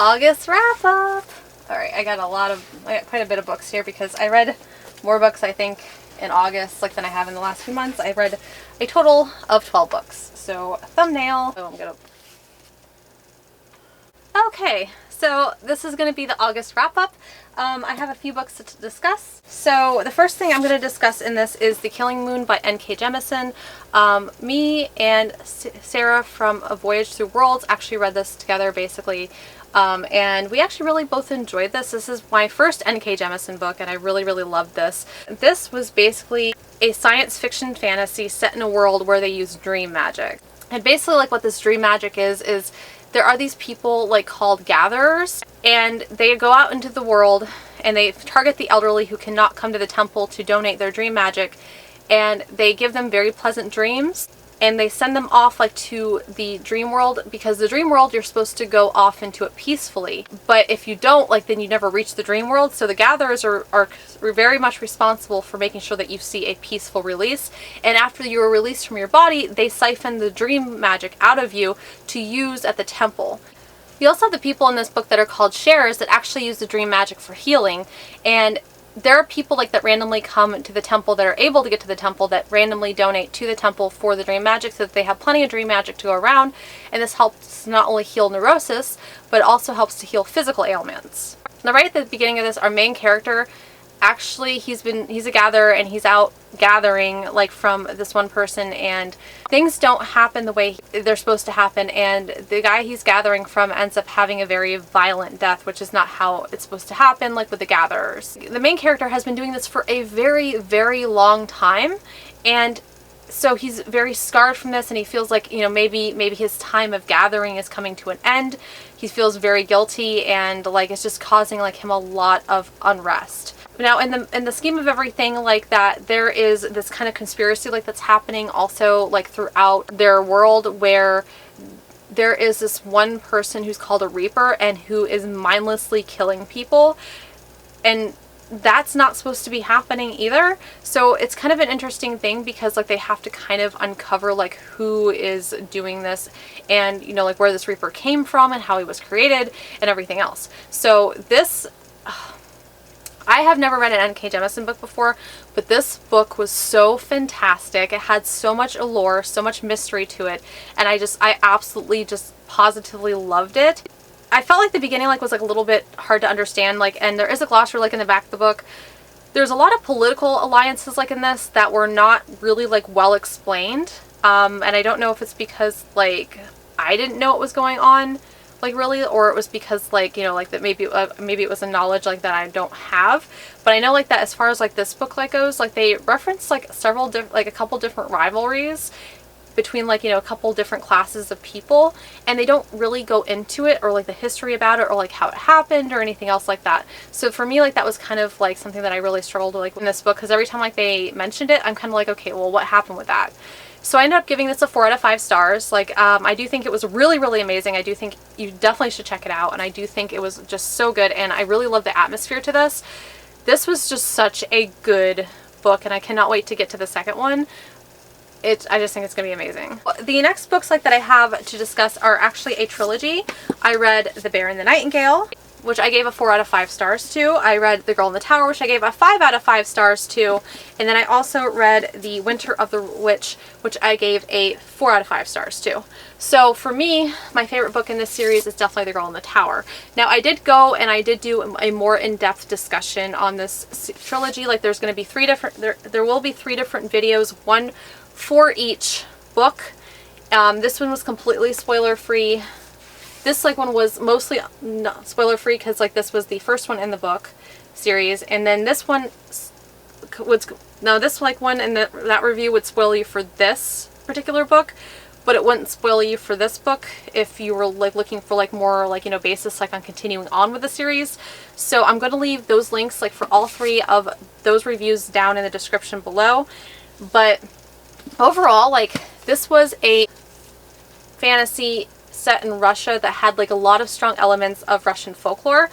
August wrap up. Alright, I got quite a bit of books here because I read more books I think in August than I have in the last few months. I read a total of 12 books. So thumbnail. Okay, so this is going to be the August wrap up. I have a few books to discuss. So the first thing I'm going to discuss in this is The Killing Moon by N.K. Jemisin. Me and Sarah from A Voyage Through Worlds actually read this together basically. And we actually really both enjoyed this. This is my first N.K. Jemisin book and I really loved this. This was basically a science fiction fantasy set in a world where they use dream magic. And basically what this dream magic is there are these people called gatherers, and they go out into the world and they target the elderly who cannot come to the temple to donate their dream magic, and they give them very pleasant dreams and they send them off to the dream world, because the dream world you're supposed to go off into it peacefully, but if you don't, then you never reach the dream world. So the gatherers are very much responsible for making sure that you see a peaceful release, and after you are released from your body, they siphon the dream magic out of you to use at the temple. You also have the people in this book that are called sharers that actually use the dream magic for healing, and there are people that randomly come to the temple that are able to get to the temple that randomly donate to the temple for the dream magic so that they have plenty of dream magic to go around, and this helps not only heal neurosis but also helps to heal physical ailments. Now right at the beginning of this, our main character, actually he's a gatherer and he's out gathering from this one person, and things don't happen the way they're supposed to happen, and the guy he's gathering from ends up having a very violent death, which is not how it's supposed to happen with the gatherers. The main character has been doing this for a very long time, and so he's very scarred from this, and he feels maybe his time of gathering is coming to an end. He feels very guilty, and it's just causing him a lot of unrest. Now in the scheme of everything that, there is this kind of conspiracy that's happening also throughout their world, where there is this one person who's called a Reaper and who is mindlessly killing people, and that's not supposed to be happening either. So it's kind of an interesting thing because they have to kind of uncover who is doing this, and where this Reaper came from and how he was created and everything else. So this I have never read an N.K. Jemisin book before, but this book was so fantastic. It had so much allure, so much mystery to it, and I absolutely just positively loved it. I felt the beginning was a little bit hard to understand, and there is a glossary in the back of the book. There's a lot of political alliances in this that were not really well explained, and I don't know if it's because I didn't know what was going on really, or it was because that maybe it was a knowledge that I don't have. But I know that as far as this book goes, they reference several a couple different rivalries between a couple different classes of people, and they don't really go into it or the history about it or how it happened or anything else like that. So for me that was kind of something that I really struggled with in this book, because every time they mentioned it, I'm kind of okay, well, what happened with that? So I ended up giving this a 4 out of 5 stars. I do think it was really amazing. I do think you definitely should check it out, and I do think it was just so good, and I really love the atmosphere to this. This was just such a good book, and I cannot wait to get to the second one. I just think it's going to be amazing. The next books that I have to discuss are actually a trilogy. I read The Bear and the Nightingale, which I gave a 4 out of 5 stars to. I read The Girl in the Tower, which I gave a 5 out of 5 stars to. And then I also read The Winter of the Witch, which I gave a 4 out of 5 stars to. So for me, my favorite book in this series is definitely The Girl in the Tower. Now I did go and I did do a more in-depth discussion on this trilogy. There's going to be there will be 3 different videos, one for each book. This one was completely spoiler-free. This one was mostly not spoiler-free because this was the first one in the book series, and then this one would one in that review would spoil you for this particular book, but it wouldn't spoil you for this book if you were looking for more basis on continuing on with the series. So I'm going to leave those links for all 3 of those reviews down in the description below. But overall, this was a fantasy set in Russia that had a lot of strong elements of Russian folklore,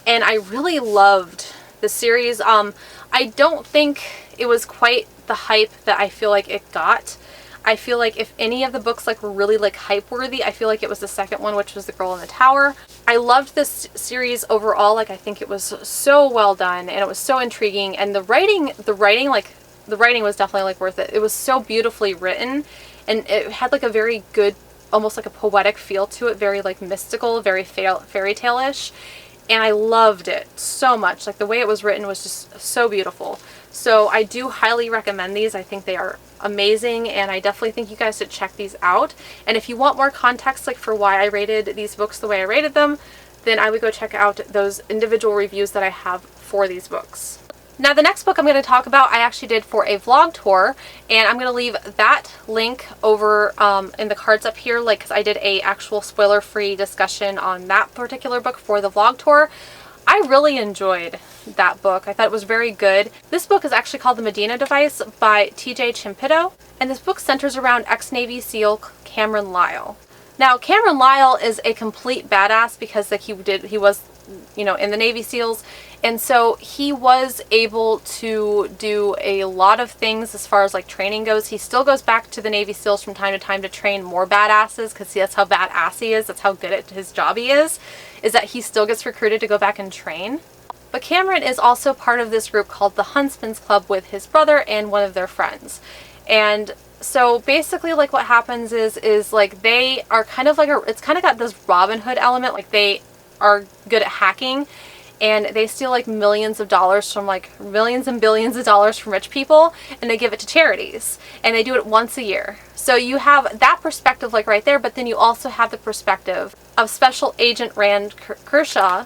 and I really loved the series. I don't think it was quite the hype that I feel it got. I feel if any of the books were really hype worthy, I feel it was the second one, which was The Girl in the Tower. I loved this series overall. Like, I think it was so well done and it was so intriguing, and the writing was definitely like worth it. It was so beautifully written, and it had like a very good, almost like a poetic feel to it, very like mystical, very fairy tale-ish, and I loved it so much. Like, the way it was written was just so beautiful. So I do highly recommend these. I think they are amazing, and I definitely think you guys should check these out. And if you want more context, like for why I rated these books the way I rated them, then I would go check out those individual reviews that I have for these books. Now, the next book I'm going to talk about, I actually did for a vlog tour, and I'm going to leave that link over in the cards up here, like, because I did a actual spoiler-free discussion on that particular book for the vlog tour. I really enjoyed that book. I thought it was very good. This book is actually called The Mina Device by T.J. Chimpito, and this book centers around ex-Navy SEAL Cameron Lyle. Now, Cameron Lyle is a complete badass because like he was, you know, in the Navy SEALs, and so he was able to do a lot of things as far as like training goes. He still goes back to the Navy SEALs from time to time to train more badasses, because that's how badass he is. That's how good at his job he is that he still gets recruited to go back and train. But Cameron is also part of this group called the Huntsman's Club with his brother and one of their friends. And so basically like what happens is like they are kind of like it's kind of got this Robin Hood element. Like, they are good at hacking, and they steal like millions and billions of dollars from rich people, and they give it to charities, and they do it once a year. So you have that perspective like right there, but then you also have the perspective of Special Agent Rand Kershaw,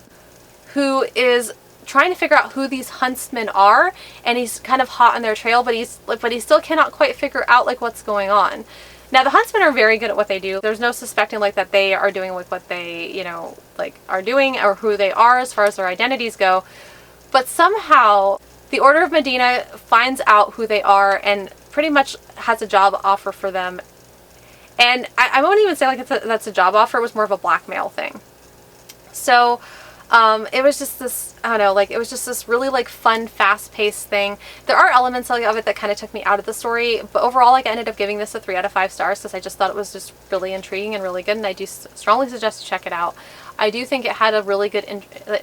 who is trying to figure out who these huntsmen are, and he's kind of hot on their trail, but he still cannot quite figure out like what's going on. Now, the huntsmen are very good at what they do. There's no suspecting like that they are doing like what they, you know, like are doing, or who they are as far as their identities go. But somehow the Order of Medina finds out who they are and pretty much has a job offer for them. And I won't even say like that's a job offer. It was more of a blackmail thing. So it was just this, I don't know, like, it was just this really like fun, fast-paced thing. There are elements of it that kind of took me out of the story, but overall, like, I ended up giving this a 3 out of 5 stars because I just thought it was just really intriguing and really good, and I do strongly suggest you check it out. I do think it had a really good,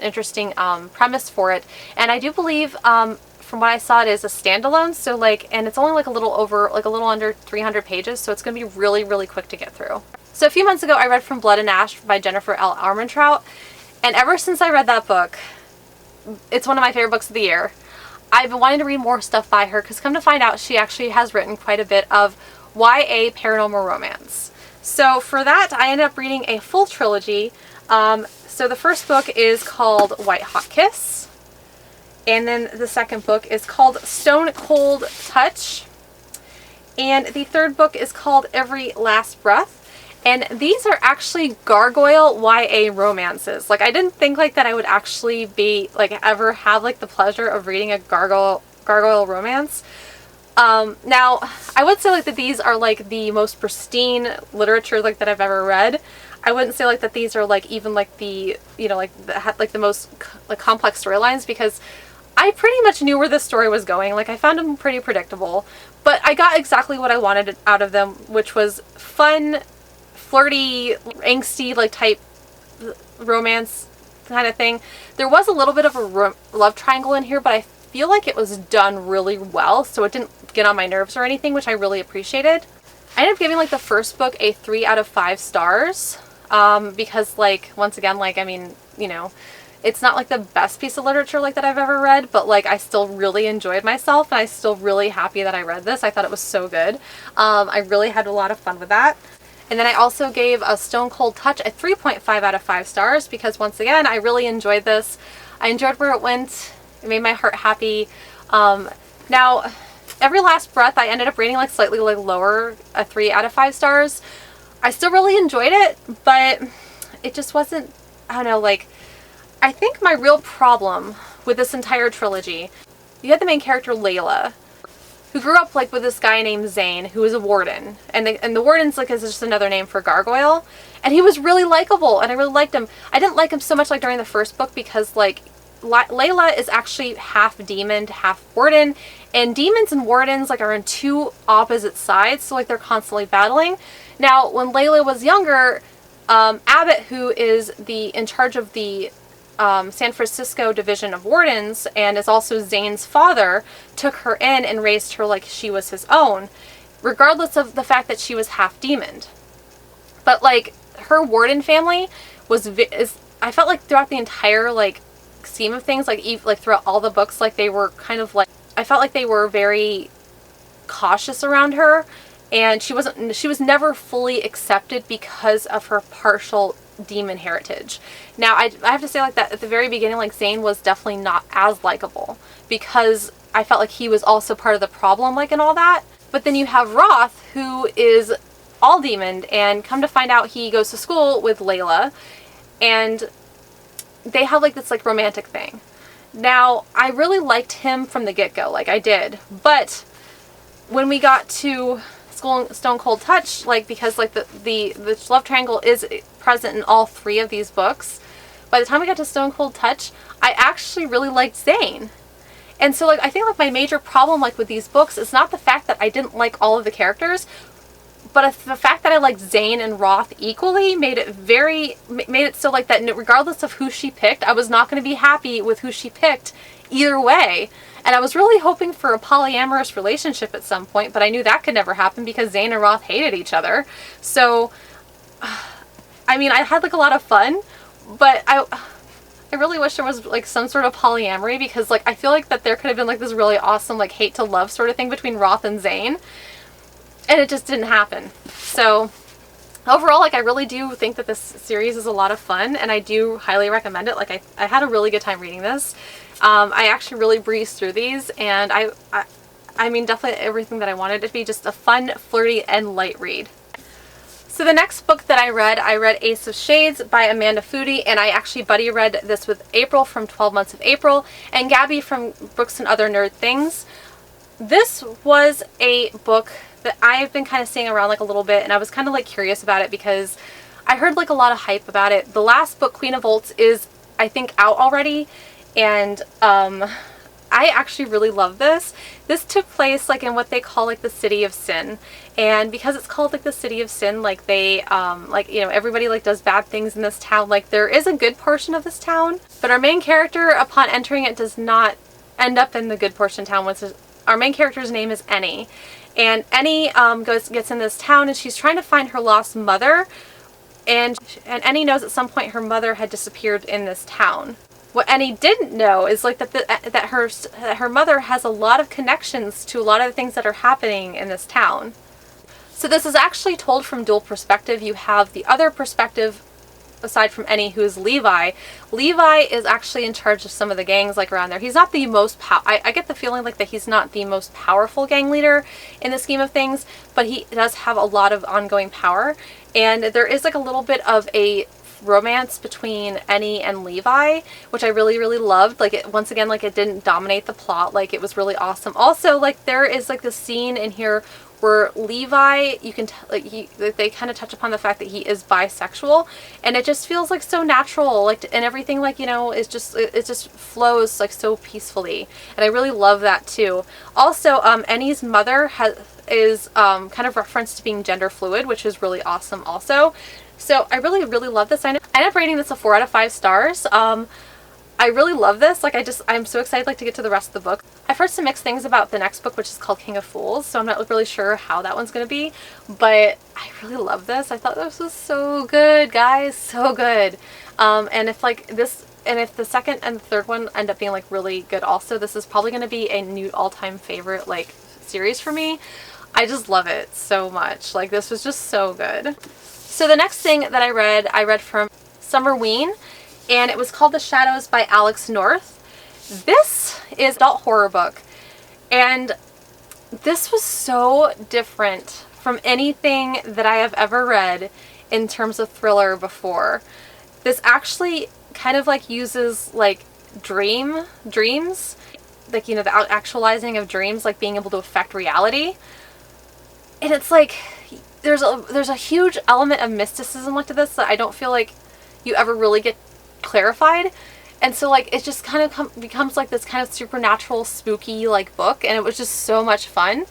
interesting premise for it, and I do believe, from what I saw, it is a standalone, so like, and it's only like a little under 300 pages, so it's going to be really, really quick to get through. So a few months ago, I read From Blood and Ash by Jennifer L. Armentrout. And ever since I read that book, it's one of my favorite books of the year. I've been wanting to read more stuff by her, because come to find out, she actually has written quite a bit of YA paranormal romance. So for that, I ended up reading a full trilogy. So the first book is called White Hot Kiss. And then the second book is called Stone Cold Touch. And the third book is called Every Last Breath. And these are actually gargoyle YA romances. Like, I didn't think like that I would actually be like ever have like the pleasure of reading a gargoyle romance. Now I would say like that these are like the most pristine literature like that I've ever read. I wouldn't say like that these are like even like the, you know, like the most like complex storylines, because I pretty much knew where this story was going. Like, I found them pretty predictable, but I got exactly what I wanted out of them, which was fun, flirty, angsty, like type romance kind of thing. There was a little bit of a love triangle in here, but I feel like it was done really well, so it didn't get on my nerves or anything, which I really appreciated. I ended up giving like the first book a 3 out of 5 stars, because like, once again, like, I mean, you know, it's not like the best piece of literature like that I've ever read, but like, I still really enjoyed myself, and I'm still really happy that I read this. I thought it was so good. I really had a lot of fun with that. And then I also gave a Stone Cold Touch a 3.5 out of 5 stars, because once again, I really enjoyed this. I enjoyed where it went. It made my heart happy. Now, Every Last Breath, I ended up rating like slightly like lower, a 3 out of 5 stars. I still really enjoyed it, but it just wasn't, I don't know, like, I think my real problem with this entire trilogy, you had the main character Layla, who grew up like with this guy named Zane, who was a warden, and the warden's like is just another name for gargoyle, and he was really likable, and I really liked him. I didn't like him so much like during the first book, because like Layla is actually half demon, half warden, and demons and wardens like are on two opposite sides, so like they're constantly battling. Now, when Layla was younger, Abbott, who is in charge of the San Francisco Division of Wardens and is also Zane's father, took her in and raised her like she was his own, regardless of the fact that she was half demon. But like her warden family I felt like throughout the entire like scheme of things, like throughout all the books, like they were kind of like, I felt like they were very cautious around her, and she was never fully accepted because of her partial demon heritage. Now I have to say like that at the very beginning, like Zane was definitely not as likable because I felt like he was also part of the problem, like, and all that. But then you have Roth, who is all demon, and come to find out he goes to school with Layla, and they have like this like romantic thing. Now I really liked him from the get-go, like I did, but when we got to Stone Cold Touch, like, because like the love triangle is present in all three of these books, by the time we got to Stone Cold Touch, I actually really liked Zane. And so like I think like my major problem like with these books is not the fact that I didn't like all of the characters, but the fact that I liked Zane and Roth equally made it so like that regardless of who she picked, I was not going to be happy with who she picked either way. And I was really hoping for a polyamorous relationship at some point, but I knew that could never happen because Zane and Roth hated each other. So, I mean, I had like a lot of fun, but I really wish there was like some sort of polyamory, because like I feel like that there could have been like this really awesome like hate to love sort of thing between Roth and Zane. And it just didn't happen. So overall, like I really do think that this series is a lot of fun, and I do highly recommend it. Like I had a really good time reading this. I actually really breezed through these, and I mean definitely everything that I wanted it to be, just a fun, flirty, and light read. So the next book that I read Ace of Shades by Amanda Foody, and I actually buddy read this with April from 12 Months of April, and Gabby from Books and Other Nerd Things. This was a book that I've been kind of seeing around like a little bit, and I was kind of like curious about it because I heard like a lot of hype about it. The last book, Queen of Volts, is I think out already, and I actually really love this. This took place like in what they call like the City of Sin, and because it's called like the City of Sin, like they like, you know, everybody like does bad things in this town. Like there is a good portion of this town, but our main character upon entering it does not end up in the good portion town. Our main character's name is Annie. And Annie gets in this town, and she's trying to find her lost mother, and Annie knows at some point her mother had disappeared in this town. What Annie didn't know is like that her mother has a lot of connections to a lot of the things that are happening in this town. So this is actually told from dual perspective. You have the other perspective aside from Annie, who is Levi. Levi is actually in charge of some of the gangs like around there. He's not the most I get the feeling like that he's not the most powerful gang leader in the scheme of things, but he does have a lot of ongoing power, and there is like a little bit of a romance between Annie and Levi, which I really, really loved. Like it, once again, like it didn't dominate the plot. Like it was really awesome. Also, like there is like this scene in here where Levi, you can they kind of touch upon the fact that he is bisexual, and it just feels like so natural, like, and everything, like, you know, is just, it just flows like so peacefully, and I really love that too. Also, Annie's mother is kind of referenced to being gender fluid, which is really awesome also. So I really, really love this. I ended up rating this a 4 out of 5 stars. I really love this. Like I'm so excited like to get to the rest of the book. I've heard some mixed things about the next book, which is called King of Fools, so I'm not really sure how that one's going to be, but I really love this. I thought this was so good, guys, so good. And if like this, and if the second and the third one end up being like really good also, this is probably going to be a new all-time favorite like series for me. I just love it so much. Like this was just so good. So the next thing that I read from Summer Ween, and it was called The Shadows by Alex North. This is an adult horror book, and this was so different from anything that I have ever read in terms of thriller before. This actually kind of like uses like dreams, like, you know, the actualizing of dreams, like being able to affect reality. And it's like there's a huge element of mysticism like to this that I don't feel like you ever really get clarified, and so like it just kind of becomes like this kind of supernatural spooky like book, and it was just so much fun.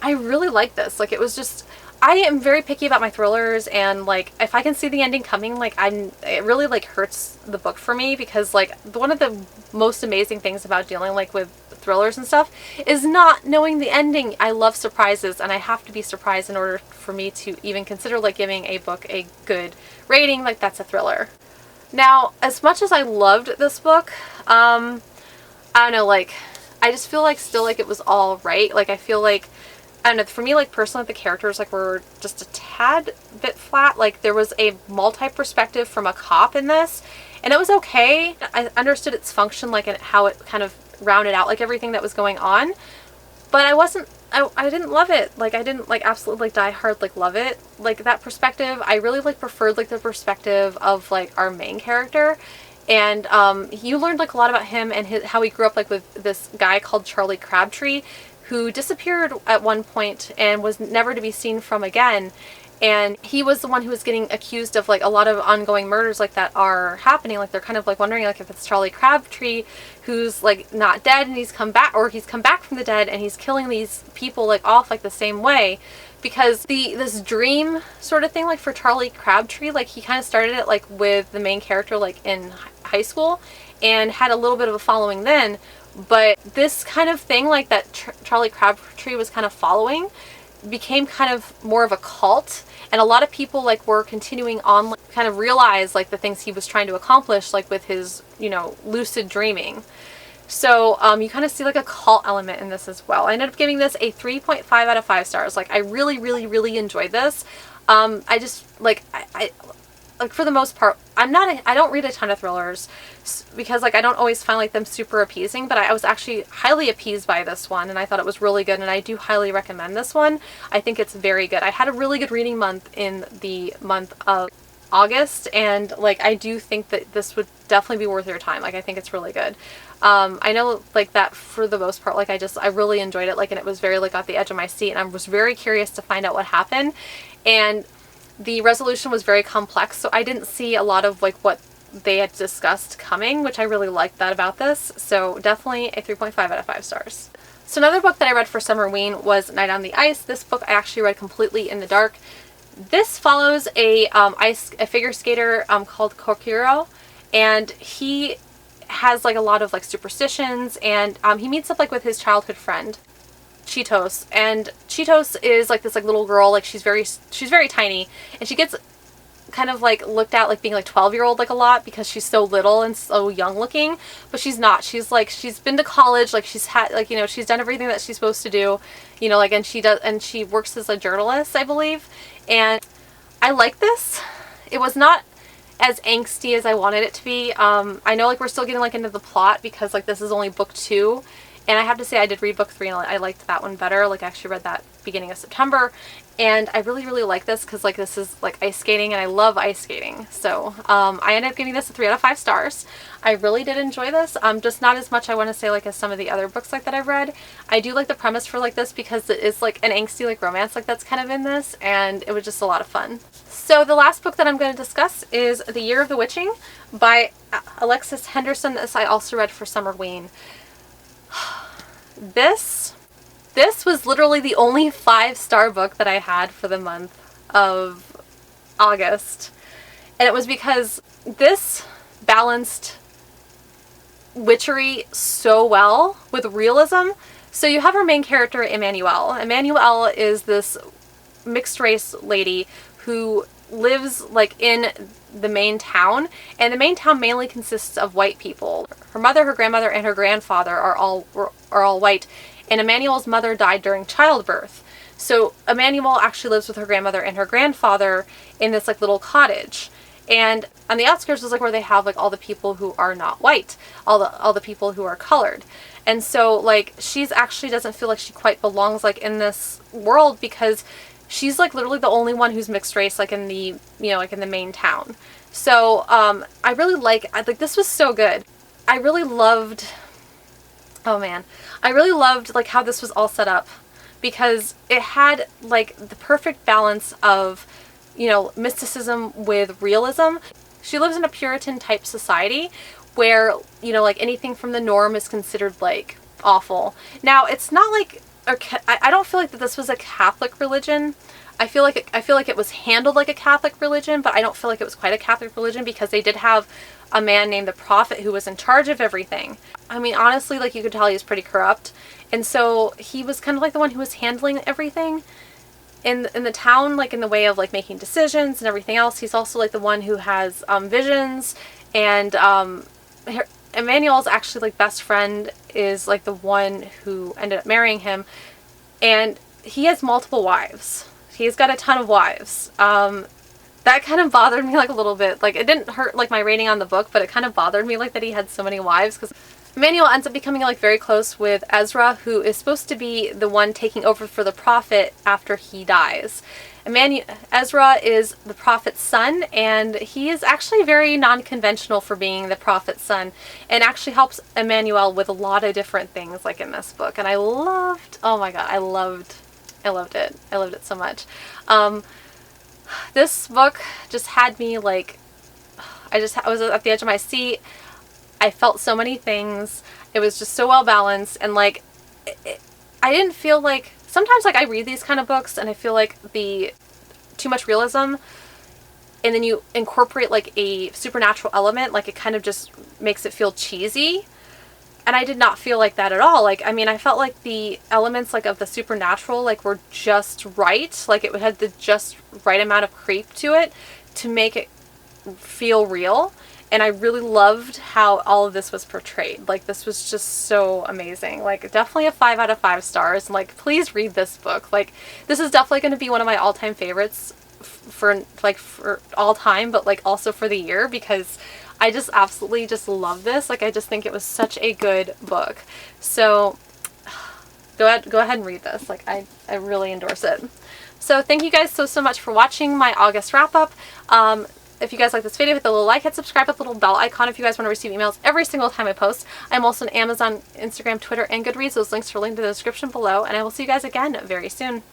I really liked this. Like it was just, I am very picky about my thrillers, and like if I can see the ending coming, like it really like hurts the book for me, because like one of the most amazing things about dealing like with thrillers and stuff is not knowing the ending. I love surprises, and I have to be surprised in order for me to even consider like giving a book a good rating. Like that's a thriller. Now, as much as I loved this book, I don't know, like I just feel like still like it was all right. Like I feel like, I don't know, for me, like personally, the characters like were just a tad bit flat. Like there was a multi-perspective from a cop in this, and it was okay. I understood its function, like, and how it kind of rounded out like everything that was going on, but I didn't love it. Like I didn't like absolutely like die hard like love it. Like that perspective, I really like preferred like the perspective of like our main character. And you learned like a lot about him and how he grew up like with this guy called Charlie Crabtree, who disappeared at one point and was never to be seen from again. And he was the one who was getting accused of like a lot of ongoing murders like that are happening. Like they're kind of like wondering like if it's Charlie Crabtree who's like not dead and he's come back, or he's come back from the dead and he's killing these people like off like the same way. Because this dream sort of thing like for Charlie Crabtree, like he kind of started it like with the main character like in high school and had a little bit of a following then. But this kind of thing like that Charlie Crabtree was kind of following became kind of more of a cult, and a lot of people like were continuing on like, kind of realize like the things he was trying to accomplish like with his, you know, lucid dreaming. So you kind of see like a cult element in this as well. I ended up giving this a 3.5 out of 5 stars. Like I really enjoyed this. I just like I like for the most part, I don't read a ton of thrillers because like I don't always find like them super appeasing, but I was actually highly appeased by this one, and I thought it was really good, and I do highly recommend this one. I think it's very good. I had a really good reading month in the month of August, and like I do think that this would definitely be worth your time. Like I think it's really good. I know like that for the most part, like I really enjoyed it, like, and it was very like at the edge of my seat, and I was very curious to find out what happened, and the resolution was very complex, so I didn't see a lot of like what they had discussed coming, which I really liked that about this. So definitely a 3.5 out of 5 stars. So another book that I read for Summerween was Night on the Ice. This book I actually read completely in the dark. This follows a figure skater called Kokiro, and he has like a lot of like superstitions, and he meets up like with his childhood friend Cheetos, and Cheetos is like this like little girl, like she's very tiny, and she gets kind of like looked at like being like 12-year-old like a lot because she's so little and so young looking, but she's not. She's like, she's been to college, like she's had like, you know, she's done everything that she's supposed to do, you know, like, and she works as a journalist, I believe. And I like this. It was not as angsty as I wanted it to be. I know like we're still getting like into the plot because like this is only book 2. And I have to say I did read book 3 and I liked that one better. Like I actually read that beginning of September, and I really like this because like this is like ice skating, and I love ice skating. So I ended up giving this a 3 out of 5 stars. I really did enjoy this. Just not as much, I want to say, like as some of the other books like that I've read. I do like the premise for like this because it is like an angsty like romance like that's kind of in this, and it was just a lot of fun. So the last book that I'm going to discuss is The Year of the Witching by Alexis Henderson. This I also read for Summerween. This was literally the only 5-star book that I had for the month of August, and it was because this balanced witchery so well with realism. So you have our main character Emmanuelle. Emmanuelle is this mixed race lady who lives like in the main town, and the main town mainly consists of white people. Her mother, her grandmother, and her grandfather are all white, and Emmanuelle's mother died during childbirth. So Emmanuelle actually lives with her grandmother and her grandfather in this like little cottage. And on the outskirts is like where they have like all the people who are not white, all the people who are colored. And so like she's actually doesn't feel like she quite belongs like in this world because she's like literally the only one who's mixed race like in the, you know, like in the main town. So I really like this was so good. I really loved, oh man, I really loved like how this was all set up because it had like the perfect balance of, you know, mysticism with realism. She lives in a Puritan type society where, you know, like anything from the norm is considered like awful. Now it's not like I don't feel like that this was a Catholic religion. I feel like it was handled like a Catholic religion, but I don't feel like it was quite a Catholic religion because they did have a man named the Prophet who was in charge of everything. I mean, honestly, like, you could tell he was pretty corrupt, and so he was kind of like the one who was handling everything in the town, like in the way of like making decisions and everything else. He's also like the one who has visions, and Emmanuel's actually like best friend is like the one who ended up marrying him, and he has multiple wives. He's got a ton of wives. That kind of bothered me like a little bit. Like, it didn't hurt like my rating on the book, but it kind of bothered me like that he had so many wives, because Emmanuel ends up becoming like very close with Ezra, who is supposed to be the one taking over for the prophet after he dies. Ezra is the prophet's son, and he is actually very non-conventional for being the prophet's son, and actually helps Emmanuel with a lot of different things like in this book. And I loved, oh my god, I loved it. I loved it so much. This book just had me like, I was at the edge of my seat. I felt so many things. It was just so well balanced, and like, I didn't feel like, sometimes like I read these kind of books and I feel like too much realism, and then you incorporate like a supernatural element, like it kind of just makes it feel cheesy. And I did not feel like that at all. Like, I mean, I felt like the elements like of the supernatural like were just right. Like, it had the just right amount of creep to it to make it feel real. And I really loved how all of this was portrayed. Like, this was just so amazing. Like, definitely a 5 out of 5 stars. And like, please read this book. Like, this is definitely going to be one of my all-time favorites for all time, but like also for the year, because I just absolutely just love this. Like, I just think it was such a good book. So go ahead and read this. Like, I really endorse it. So thank you guys so much for watching my August wrap up. If you guys like this video, hit the little like, hit subscribe with the little bell icon if you guys want to receive emails every single time I post. I'm also on Amazon, Instagram, Twitter, and Goodreads. Those links are linked in the description below, and I will see you guys again very soon.